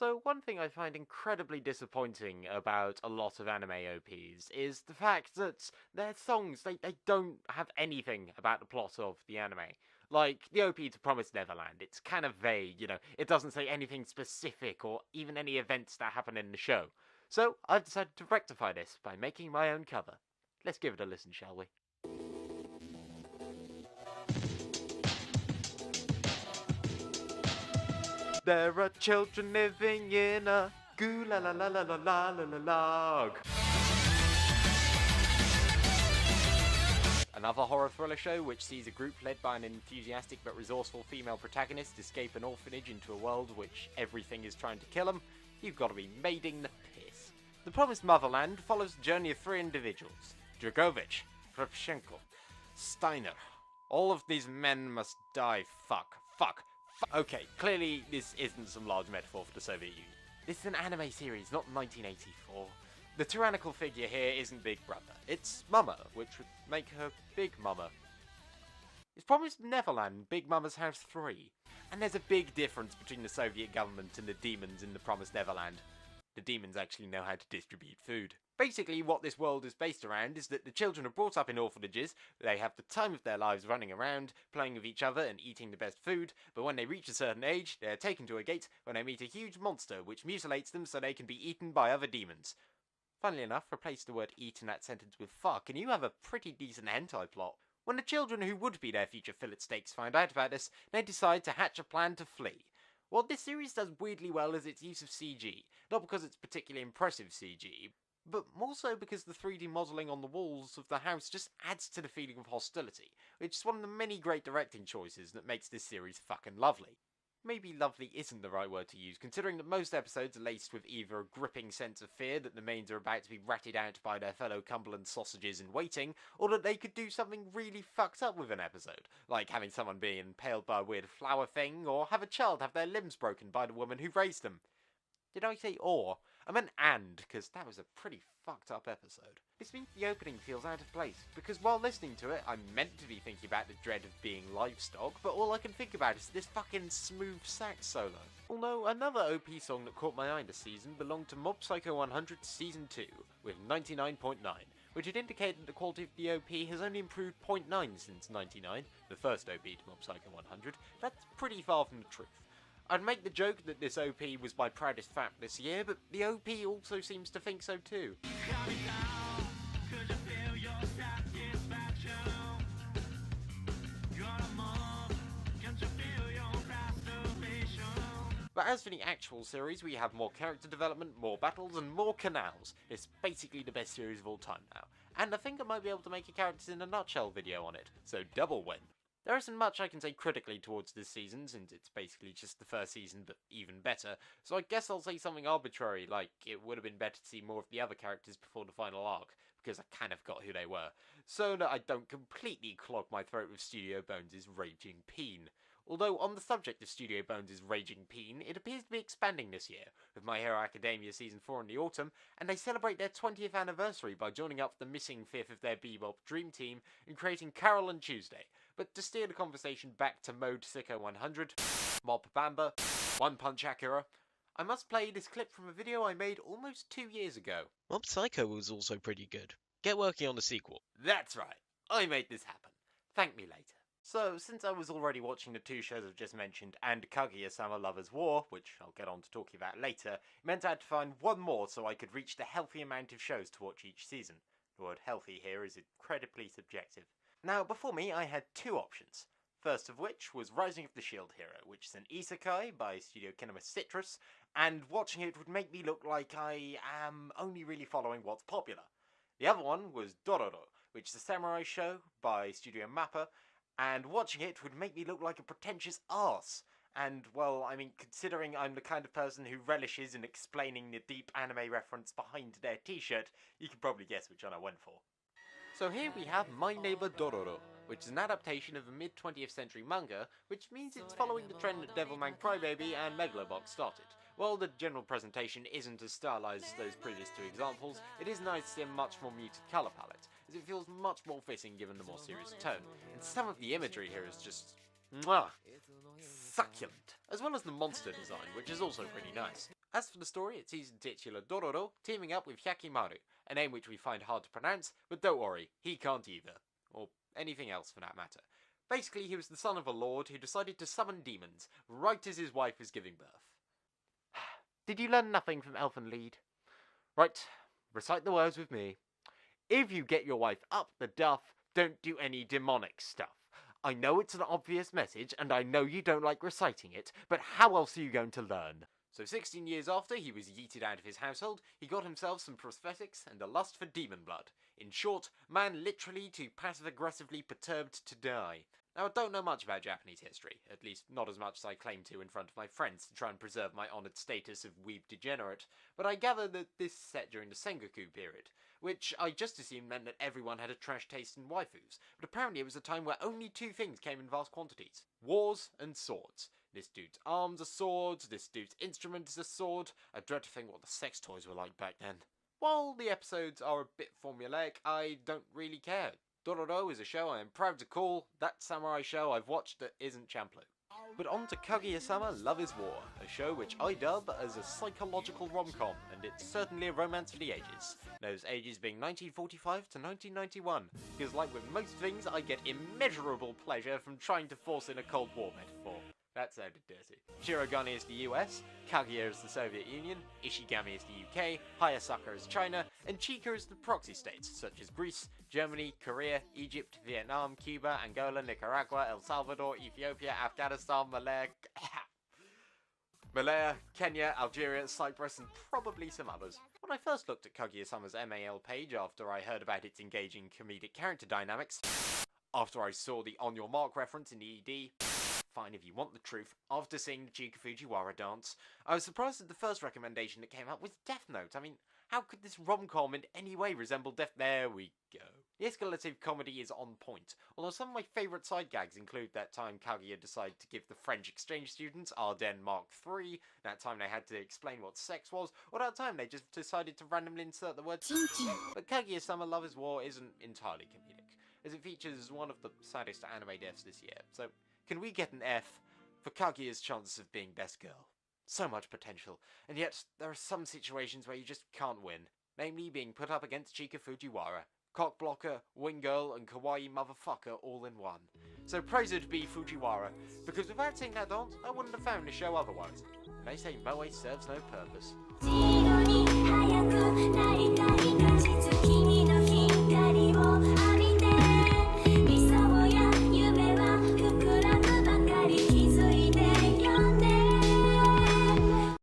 So one thing I find incredibly disappointing about a lot of anime OPs is the fact that their songs, they don't have anything about the plot of the anime. Like, the OP to Promised Neverland, it's kind of vague, it doesn't say anything specific or even any events that happen in the show. So I've decided to rectify this by making my own cover. Let's give it a listen, shall we? There are children living in a goo la la la la la la la la log. Another horror thriller show which sees a group led by an enthusiastic but resourceful female protagonist escape an orphanage into a world which everything is trying to kill them. You've got to be mading the piss. The Promised Motherland follows the journey of three individuals: Dragovich, Kravchenko, Steiner. All of these men must die. Fuck. Okay, clearly this isn't some large metaphor for the Soviet Union. This is an anime series, not 1984. The tyrannical figure here isn't Big Brother, it's Mama, which would make her Big Mama. It's Promised Neverland, Big Mama's House 3. And there's a big difference between the Soviet government and the demons in the Promised Neverland. The demons actually know how to distribute food. Basically, what this world is based around is that the children are brought up in orphanages, they have the time of their lives running around, playing with each other and eating the best food, but when they reach a certain age, they are taken to a gate when they meet a huge monster which mutilates them so they can be eaten by other demons. Funnily enough, replace the word eat in that sentence with fuck and you have a pretty decent hentai plot. When the children who would be their future fillet steaks find out about this, they decide to hatch a plan to flee. What this series does weirdly well is its use of CG, not because it's particularly impressive CG, but more so because the 3D modelling on the walls of the house just adds to the feeling of hostility, which is one of the many great directing choices that makes this series fucking lovely. Maybe lovely isn't the right word to use, considering that most episodes are laced with either a gripping sense of fear that the mains are about to be ratted out by their fellow Cumberland sausages in waiting, or that they could do something really fucked up with an episode, like having someone be impaled by a weird flower thing, or have a child have their limbs broken by the woman who raised them. Did I say or? I meant and, because that was a pretty fucked up episode. This means the opening feels out of place, because while listening to it, I'm meant to be thinking about the dread of being livestock, but all I can think about is this fucking smooth sax solo. Although, another OP song that caught my eye this season belonged to Mob Psycho 100 Season 2, with 99.9, which would indicate that the quality of the OP has only improved 0.9 since 99, the first OP to Mob Psycho 100. That's pretty far from the truth. I'd make the joke that this OP was my proudest fact this year, but the OP also seems to think so too. But as for the actual series, we have more character development, more battles, and more canals. It's basically the best series of all time now. And I think I might be able to make a characters in a nutshell video on it, so double win. There isn't much I can say critically towards this season, since it's basically just the first season, but even better, so I guess I'll say something arbitrary, like it would have been better to see more of the other characters before the final arc, because I kind of got who they were, so that I don't completely clog my throat with Studio Bones' Raging Peen. Although, on the subject of Studio Bones' Raging Peen, it appears to be expanding this year, with My Hero Academia Season 4 in the autumn, and they celebrate their 20th anniversary by joining up the missing fifth of their Bebop Dream Team and creating Carol and Tuesday. But to steer the conversation back to Mode Sicko 100, Mob Bamba, One Punch Akira, I must play this clip from a video I made almost 2 years ago. Mob Psycho was also pretty good. Get working on the sequel. That's right, I made this happen. Thank me later. So, since I was already watching the two shows I've just mentioned and Kaguya-sama Lover's War, which I'll get on to talking about later, it meant I had to find one more so I could reach the healthy amount of shows to watch each season. The word healthy here is incredibly subjective. Now, before me I had two options. First of which was Rising of the Shield Hero, which is an isekai by Studio Kinema Citrus, and watching it would make me look like I am only really following what's popular. The other one was Dororo, which is a samurai show by Studio Mappa, and watching it would make me look like a pretentious arse. And, well, I mean, considering I'm the kind of person who relishes in explaining the deep anime reference behind their t-shirt, you can probably guess which one I went for. So here we have My Neighbor Dororo, which is an adaptation of a mid-20th century manga, which means it's following the trend that Devilman Crybaby and Megalobox started. While the general presentation isn't as stylized as those previous two examples, it is nice to see a much more muted colour palette, as it feels much more fitting given the more serious tone, and some of the imagery here is just mwah, succulent. as well as the monster design, which is also pretty nice. As for the story, it sees the titular Dororo teaming up with Hyakimaru, a name which we find hard to pronounce, but don't worry, he can't either. Or anything else for that matter. Basically, he was the son of a lord who decided to summon demons, right as his wife was giving birth. Did you learn nothing from Elfen Lied? Right, recite the words with me. If you get your wife up the duff, don't do any demonic stuff. I know it's an obvious message, and I know you don't like reciting it, but how else are you going to learn? So 16 years after he was yeeted out of his household, he got himself some prosthetics and a lust for demon blood. In short, man literally too passive-aggressively perturbed to die. Now, I don't know much about Japanese history, at least not as much as I claim to in front of my friends to try and preserve my honoured status of weeb degenerate, but I gather that this is set during the Sengoku period, which I just assumed meant that everyone had a trash taste in waifus, but apparently it was a time where only two things came in vast quantities: wars and swords. This dude's arms are swords, this dude's instrument is a sword. I dread to think what the sex toys were like back then. While the episodes are a bit formulaic, I don't really care. Dororo is a show I am proud to call that samurai show I've watched that isn't Champloo. But on to Kaguya-sama Love is War, a show which I dub as a psychological rom-com, and it's certainly a romance for the ages. Those ages being 1945 to 1991, because like with most things, I get immeasurable pleasure from trying to force in a Cold War metaphor. That sounded dirty. Shirogane is the US, Kaguya is the Soviet Union, Ishigami is the UK, Hayasaka is China, and Chika is the proxy states, such as Greece, Germany, Korea, Egypt, Vietnam, Cuba, Angola, Nicaragua, El Salvador, Ethiopia, Afghanistan, Malaya, Kenya, Algeria, Cyprus, and probably some others. When I first looked at Kaguya-sama's MAL page after I heard about its engaging comedic character dynamics, after I saw the On Your Mark reference in the ED, fine if you want the truth, after seeing the Chika Fujiwara dance, I was surprised that the first recommendation that came up was Death Note. I mean, how could this rom-com in any way resemble Death? There we go. The escalative comedy is on point, although some of my favourite side gags include that time Kaguya decided to give the French exchange students Ardennes Mark III, that time they had to explain what sex was, or that time they just decided to randomly insert the word But Kaguya-sama Love is War isn't entirely comedic, as it features one of the saddest anime deaths this year, so can we get an F for Kaguya's chances of being best girl? So much potential, and yet there are some situations where you just can't win, namely being put up against Chika Fujiwara, cockblocker, wing girl, and kawaii motherfucker all in one. So praise it be Fujiwara, because without seeing that dance, I wouldn't have found the show otherwise. And they say Moe serves no purpose.